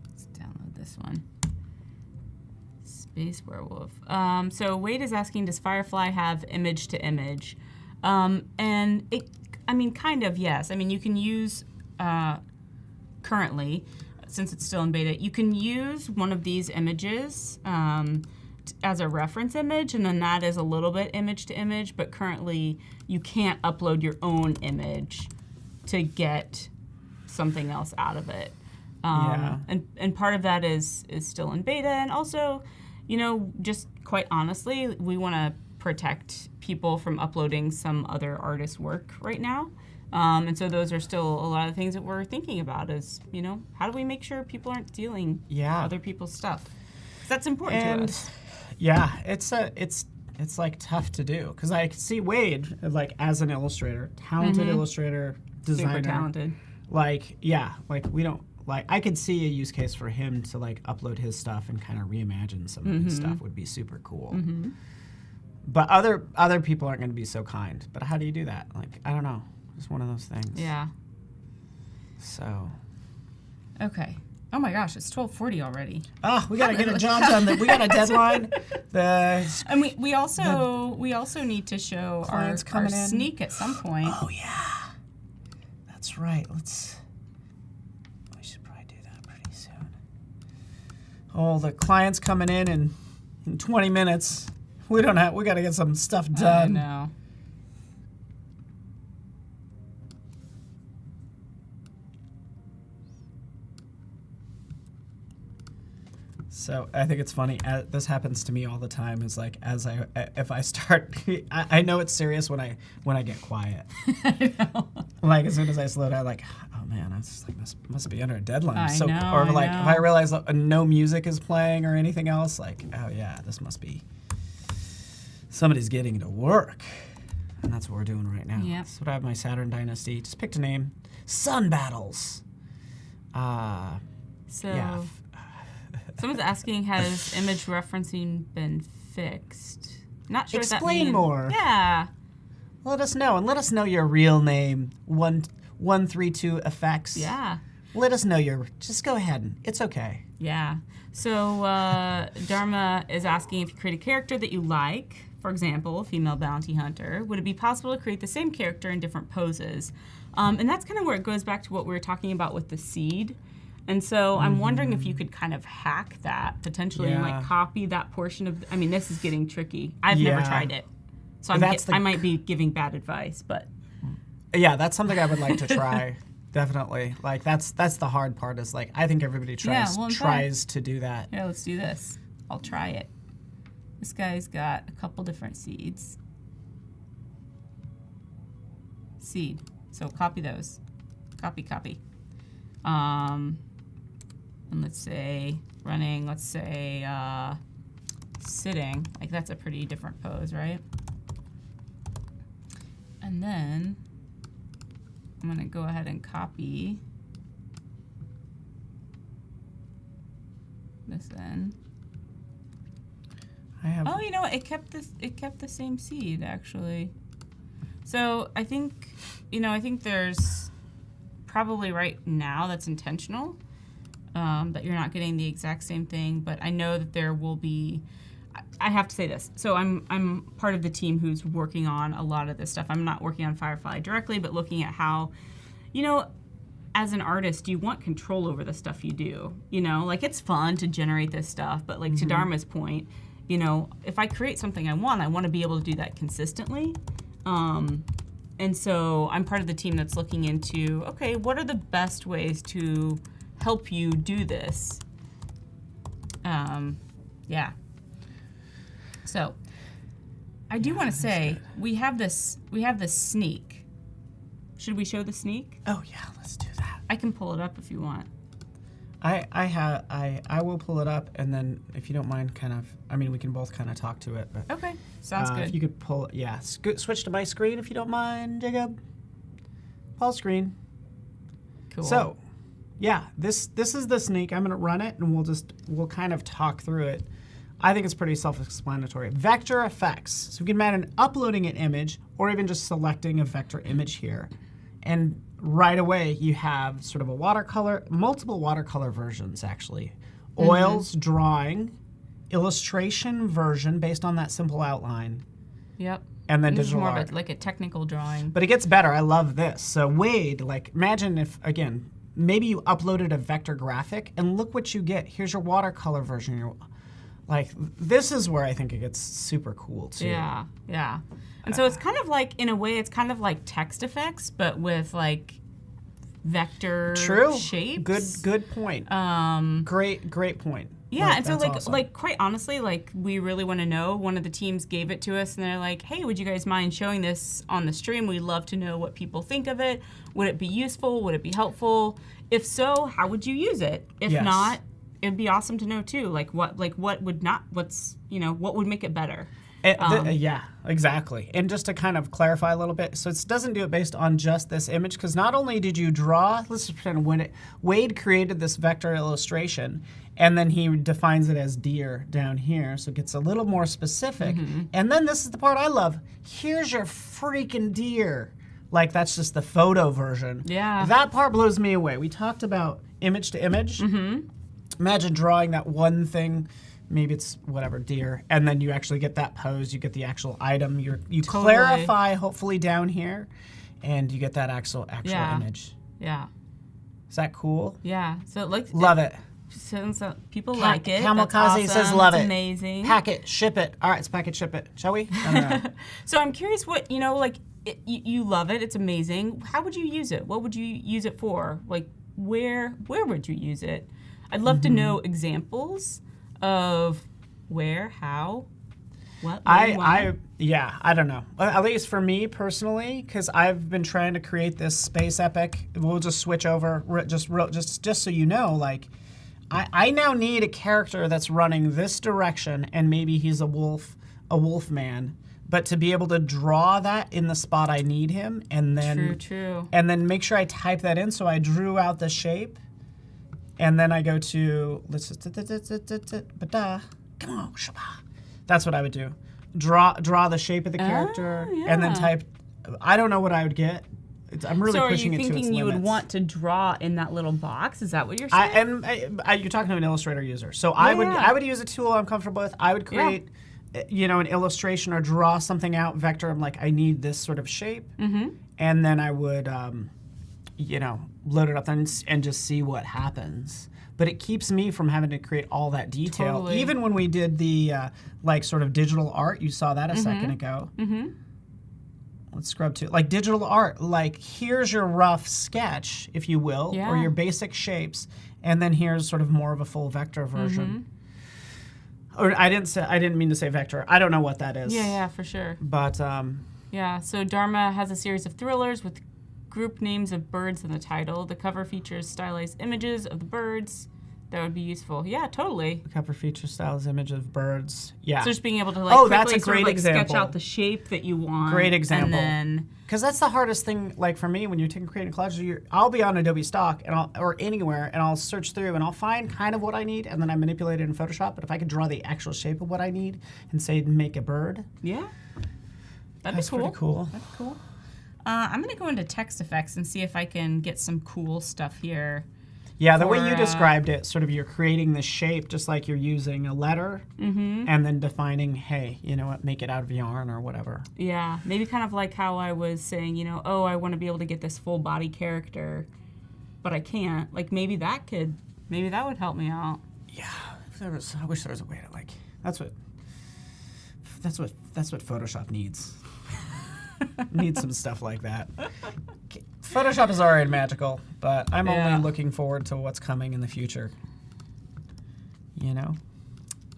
Let's download this one. Space werewolf. So Wade is asking, does Firefly have image to image? And it, I mean, kind of, yes. I mean, you can use, currently, since it's still in beta, you can use one of these images as a reference image, and then that is a little bit image to image, but currently you can't upload your own image to get something else out of it. And part of that is still in beta, and also, you know, just quite honestly, we want to protect people from uploading some other artist's work right now. And so those are still a lot of things that we're thinking about is, you know, how do we make sure people aren't stealing other people's stuff? 'Cause that's important to us. Yeah, it's like tough to do because I see Wade like as an illustrator, talented illustrator, designer. Super talented. Like, yeah, like we don't like I could see a use case for him to like upload his stuff and kind of reimagine some of his stuff would be super cool. But other people aren't going to be so kind. But how do you do that? Like, I don't know. It's one of those things. Yeah. So. Okay. Oh my gosh, it's 12:40 already. Oh, we gotta get a job done. We got a deadline. And we also need to show our sneak at some point. Oh yeah, that's right. We should probably do that pretty soon. Oh, the client's coming in 20 minutes. We gotta get some stuff done. I know. So I think it's funny. This happens to me all the time. Is like if I start, I know it's serious when I get quiet. I know. Like as soon as I slow down, like, oh man, that's like must be under a deadline. I know, or like if I realize no music is playing or anything else, like, oh yeah, this must be somebody's getting to work, and that's what we're doing right now. Yep. That's what I have my Saturn Dynasty. Just picked a name. Sun Battles. So. Yeah. Someone's asking, has image referencing been fixed? Not sure Explain what that means. more. Yeah. Let us know, and let us know your real name. 132 Effects. Yeah. Let us know just go ahead. It's okay. Yeah. So Dharma is asking if you create a character that you like, for example, a female bounty hunter, would it be possible to create the same character in different poses? And that's kind of where it goes back to what we were talking about with the seed. And so I'm wondering if you could kind of hack that potentially and like copy that portion of. I mean, this is getting tricky. I've never tried it, so I might be giving bad advice. But yeah, that's something I would like to try. Definitely, like that's the hard part. Is like I think everybody tries to do that. Yeah, let's do this. I'll try it. This guy's got a couple different seeds. Seed. So copy those. Copy. And let's say running, sitting, like that's a pretty different pose, right? And then I'm gonna go ahead and copy this in. Oh, you know what? It kept the same seed actually. So I think there's probably right now that's intentional. That you're not getting the exact same thing, but I know that there will be. I have to say this. So I'm part of the team who's working on a lot of this stuff. I'm not working on Firefly directly, but looking at how, you know, as an artist, you want control over the stuff you do. You know, like it's fun to generate this stuff, but like to Dharma's point, you know, if I create something I want to be able to do that consistently. And so I'm part of the team that's looking into, okay, what are the best ways to help you do this? Yeah. So I do want to say we have this sneak. Should we show the sneak? Oh yeah, let's do that. I can pull it up if you want. I will pull it up, and then if you don't mind, we can both kind of talk to it. But okay, sounds good. If you could pull, switch to my screen if you don't mind, Jacob. Paul's screen. Cool. So, yeah, this is the sneak. I'm gonna run it, and we'll kind of talk through it. I think it's pretty self-explanatory. Vector effects. So we can imagine uploading an image, or even just selecting a vector image here, and right away you have sort of a watercolor, multiple watercolor versions actually. Oils, drawing, illustration version based on that simple outline. Yep. and then This is digital more art. of like a technical drawing. But it gets better. I love this. So Wade, like imagine if, again, maybe you uploaded a vector graphic and look what you get. Here's your watercolor version. Like, this is where I think it gets super cool too. Yeah, yeah. And so it's kind of like, in a way, it's kind of like text effects, but with like vector shapes. Good point. Great point. Yeah, and so that's like awesome. like quite honestly, like we really want to know. One of the teams gave it to us, and they're like, "Hey, would you guys mind showing this on the stream? We'd love to know what people think of it. Would it be useful? Would it be helpful? If so, how would you use it? If Yes. not, it'd be awesome to know too. Like what would not? What's what would make it better? Yeah, exactly. And just to kind of clarify a little bit, so it doesn't do it based on just this image, because not only did you draw, let's just pretend Wade created this vector illustration, and then he defines it as deer down here, so it gets a little more specific. And then this is the part I love. Here's your freaking deer. Like, that's just the photo version. Yeah. That part blows me away. We talked about image to image. Imagine drawing that one thing. Maybe it's whatever, deer, and then you actually get that pose, you get the actual item, you Totally. clarify hopefully down here, and you get that actual Yeah. image. Yeah, Is that cool? yeah. So it looks Love it. so people like it. Kamikaze That's awesome. says love It's it. amazing. Pack it, ship it. All right, let's pack it, ship it. Shall we? I don't know. So I'm curious what, like, you love it. It's amazing. How would you use it? What would you use it for? Like, where would you use it? I'd love to know examples of where, how, what, when, why. I don't know. At least for me personally, because I've been trying to create this space epic. We'll just switch over, just so you know, like, I now need a character that's running this direction, and maybe he's a wolf man. But to be able to draw that in the spot I need him, and then True. and then make sure I type that in. So I drew out the shape, and then I go to come on, that's what I would do. Draw the shape of the character, and then yeah. type. I don't know what I would get. I'm really So are you pushing it to its thinking you would limits. want to draw in that little box? Is that what you're saying? You're talking to an Illustrator user, so I Yeah. would use a tool I'm comfortable with. I would create, an illustration or draw something out vector. I'm like, I need this sort of shape, and then I would, load it up and just see what happens. But it keeps me from having to create all that detail. Totally. Even when we did the sort of digital art, you saw that a second ago. Let's scrub to like digital art. Like, here's your rough sketch, if you will, or Yeah. your basic shapes, and then here's sort of more of a full vector version. Or I didn't mean to say vector. I don't know what that is. Yeah, for sure. But Yeah, so Dharma has a series of thrillers with group names of birds in the title. The cover features stylized images of the birds. That would be useful. Yeah, totally. cover feature styles image of birds. Yeah. So just being able to like Oh, that's quickly a sort of, great like, sketch example. out the shape that you want. Great example. And then Because that's the hardest thing, like for me, when you're creating collages, I'll be on Adobe Stock or anywhere, and I'll search through and I'll find kind of what I need, and then I manipulate it in Photoshop. But if I could draw the actual shape of what I need and say make a bird, yeah, that'd that's be cool. pretty cool. That'd be cool. I'm gonna go into text effects and see if I can get some cool stuff here. Yeah, the way For, you described it, sort of you're creating the shape just like you're using a letter, and then defining, hey, you know what, make it out of yarn or whatever. Yeah, maybe kind of like how I was saying, I want to be able to get this full body character, but I can't. Like maybe that would help me out. Yeah, I wish there was a way to like. That's what Photoshop needs. Needs some stuff like that. Photoshop is already magical, but I'm Yeah. only looking forward to what's coming in the future. You know?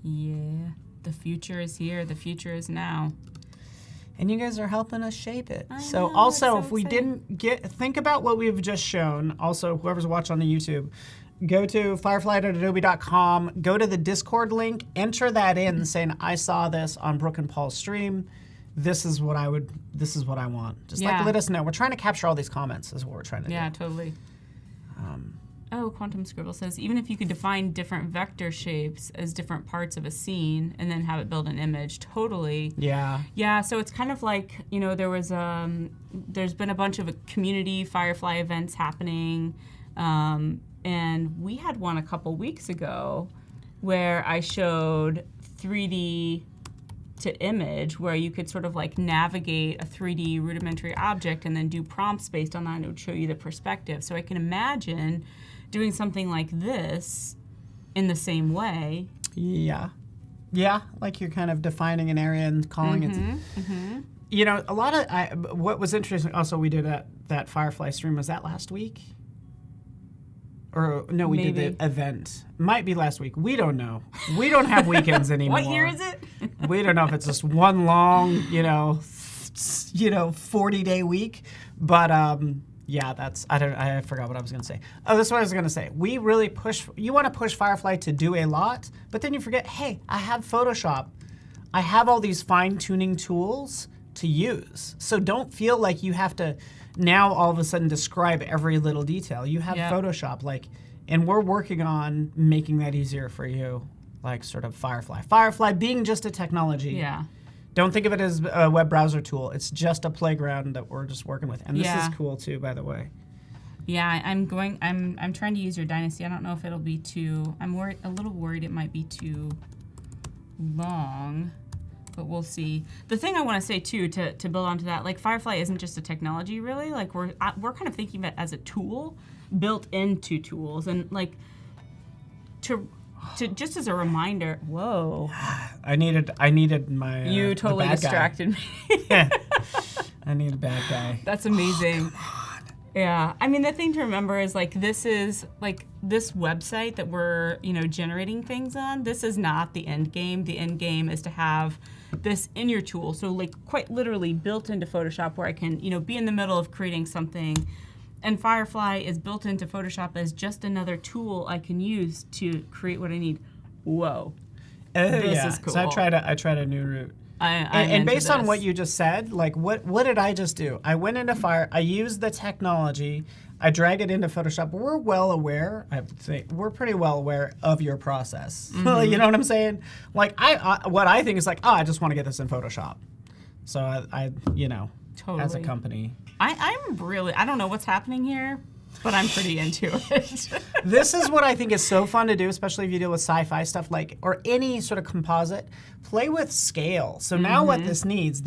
Yeah, the future is here. The future is now. And you guys are helping us shape it. I So know, also, it's so if we exciting. didn't think about what we've just shown. Also, whoever's watching on the YouTube, go to firefly.adobe.com, go to the Discord link, enter that in saying, I saw this on Brooke and Paul's stream. This is what I want. Just Yeah. like let us know. We're trying to capture all these comments is what we're trying to Yeah, do. totally. Quantum Scribble says, even if you could define different vector shapes as different parts of a scene and then have it build an image, totally. Yeah. Yeah, so it's kind of like, there's been a bunch of community Firefly events happening, and we had one a couple weeks ago where I showed 3D to image where you could sort of like navigate a 3D rudimentary object and then do prompts based on that, and it would show you the perspective. So I can imagine doing something like this in the same way. Yeah. Yeah, like you're kind of defining an area and calling it. You know, a lot of, what was interesting, also we did that Firefly stream, was that last week? Or no, we did the event. Might be last week. We don't know. We don't have weekends anymore. What year is it? We don't know if it's just one long, 40-day week. But yeah, I forgot what I was going to say. Oh, that's what I was going to say. We really you want to push Firefly to do a lot, but then you forget, hey, I have Photoshop. I have all these fine-tuning tools to use. So don't feel like you have to now all of a sudden describe every little detail. You have Photoshop, and we're working on making that easier for you, like sort of Firefly. Firefly being just a technology. Yeah. Don't think of it as a web browser tool. It's just a playground that we're just working with. And this is cool too, by the way. Yeah, I'm trying to use your Dynasty. I don't know if it'll be I'm a little worried it might be too long, but we'll see. The thing I want to say too, to build onto that, like Firefly isn't just a technology really. Like we're kind of thinking of it as a tool built into tools, and like to just as a reminder. Whoa! I needed my. You totally distracted me. I need a bad guy. That's amazing. Oh, come on. Yeah, I mean the thing to remember is like this is like this website that we're generating things on. This is not the end game. The end game is to have this in your tool. So like quite literally built into Photoshop where I can be in the middle of creating something, and Firefly is built into Photoshop as just another tool I can use to create what I need. Whoa, this is cool. So I tried a new route. And based on what you just said, like what did I just do? I went into I used the technology, I dragged it into Photoshop. We're well aware, I would say, we're pretty well aware of your process. You know what I'm saying? Like what I think is like, I just want to get this in Photoshop. So I totally. As a company. I don't know what's happening here, but I'm pretty into it. This is what I think is so fun to do, especially if you deal with sci-fi stuff, or any sort of composite. Play with scale. So now what this needs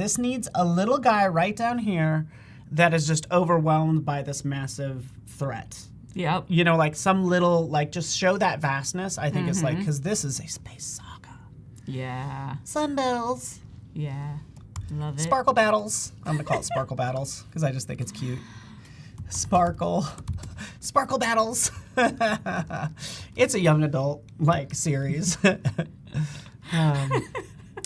a little guy right down here that is just overwhelmed by this massive threat. Yep. Like some little, just show that vastness, I think is because this is a space saga. Yeah. Sunbells. Yeah. Love it. Sparkle battles. I'm going to call it sparkle battles because I just think it's cute. Sparkle battles. It's a young adult series.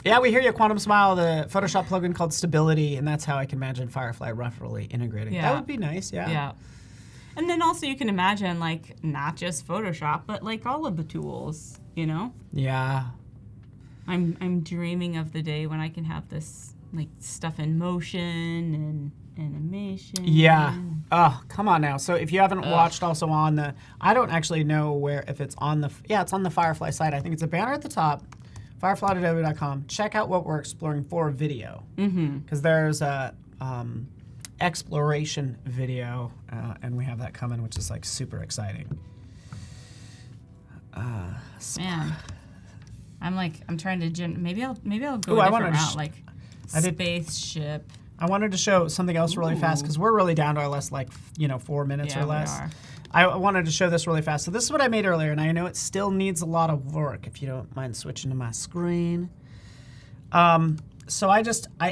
Yeah, we hear you, Quantum Smile, the Photoshop plugin called Stability, and that's how I can imagine Firefly roughly integrating. Yeah. That would be nice, yeah. Yeah. And then also you can imagine not just Photoshop, but all of the tools, Yeah. I'm dreaming of the day when I can have this stuff in motion and animation. Yeah. Oh, come on now. So if you haven't watched also on I don't actually know if it's on it's on the Firefly site. I think it's a banner at the top, firefly.adobe.com. Check out what we're exploring for video. Because there's a exploration video, and we have that coming, which is super exciting. Man. I'm trying to maybe I'll go a different route, spaceship. I wanted to show something else really fast because we're really down to our last 4 minutes or less. We are. I wanted to show this really fast. So this is what I made earlier, and I know it still needs a lot of work. If you don't mind switching to my screen. So I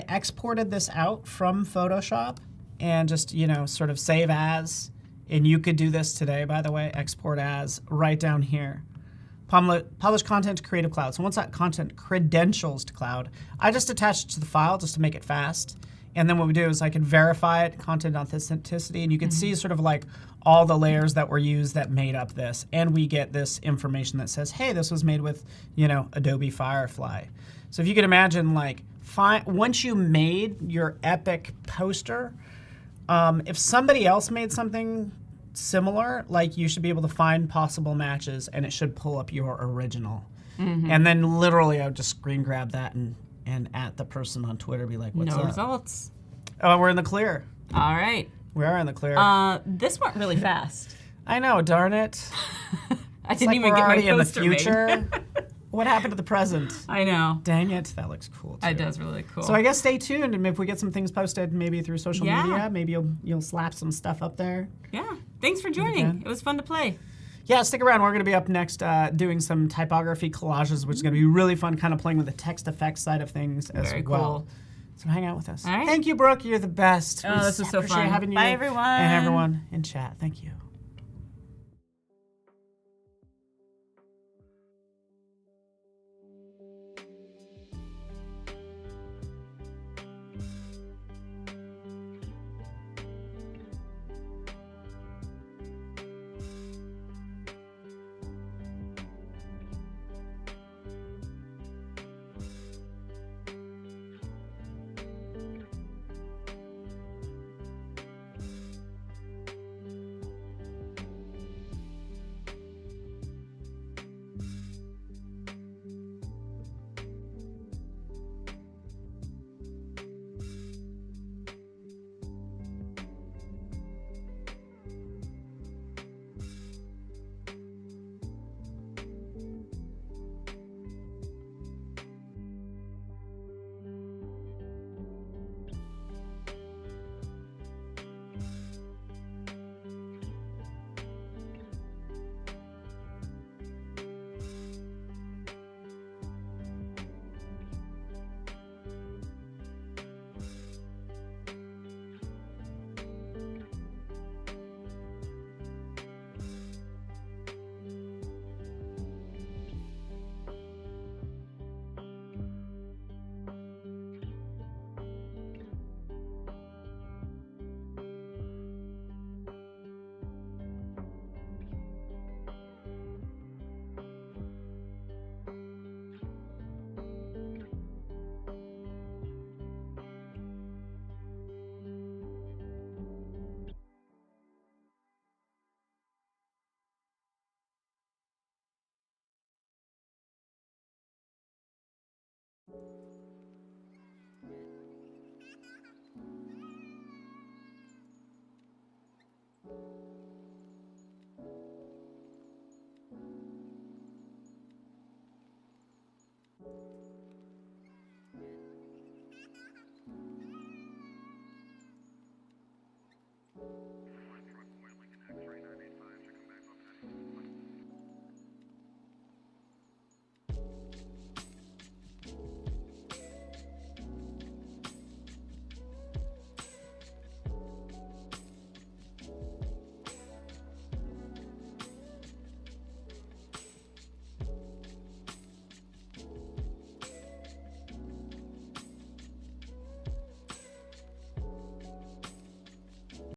exported this out from Photoshop and just sort of save as. And you could do this today, by the way. Export as right down here. Publish content to Creative Cloud. So once that content credentials to Cloud, I just attach it to the file just to make it fast. And then what we do is I can verify it, content authenticity, and you can see sort of all the layers that were used that made up this. And we get this information that says, hey, this was made with, Adobe Firefly. So if you can imagine, once you made your epic poster, if somebody else made something similar, you should be able to find possible matches, and it should pull up your original. And then literally I would just screen grab that and at the person on Twitter be like, what's up? No results. Oh, we're in the clear. All right. We are in the clear. This went really fast. I know, darn it. I didn't even get my already in the poster future. made. What happened to the present? I know. Dang it, that looks cool too. It does really cool. So I guess stay tuned, and if we get some things posted, maybe through social media, maybe you'll slap some stuff up there. Yeah. Thanks for joining. It was fun to play. Yeah, stick around. We're going to be up next doing some typography collages, which is going to be really fun, kind of playing with the text effects side of things as Very well. cool. So hang out with us. All right. Thank you, Brooke. You're the best. Oh, this was so appreciate fun. having you. Bye, everyone. And everyone in chat. Thank you.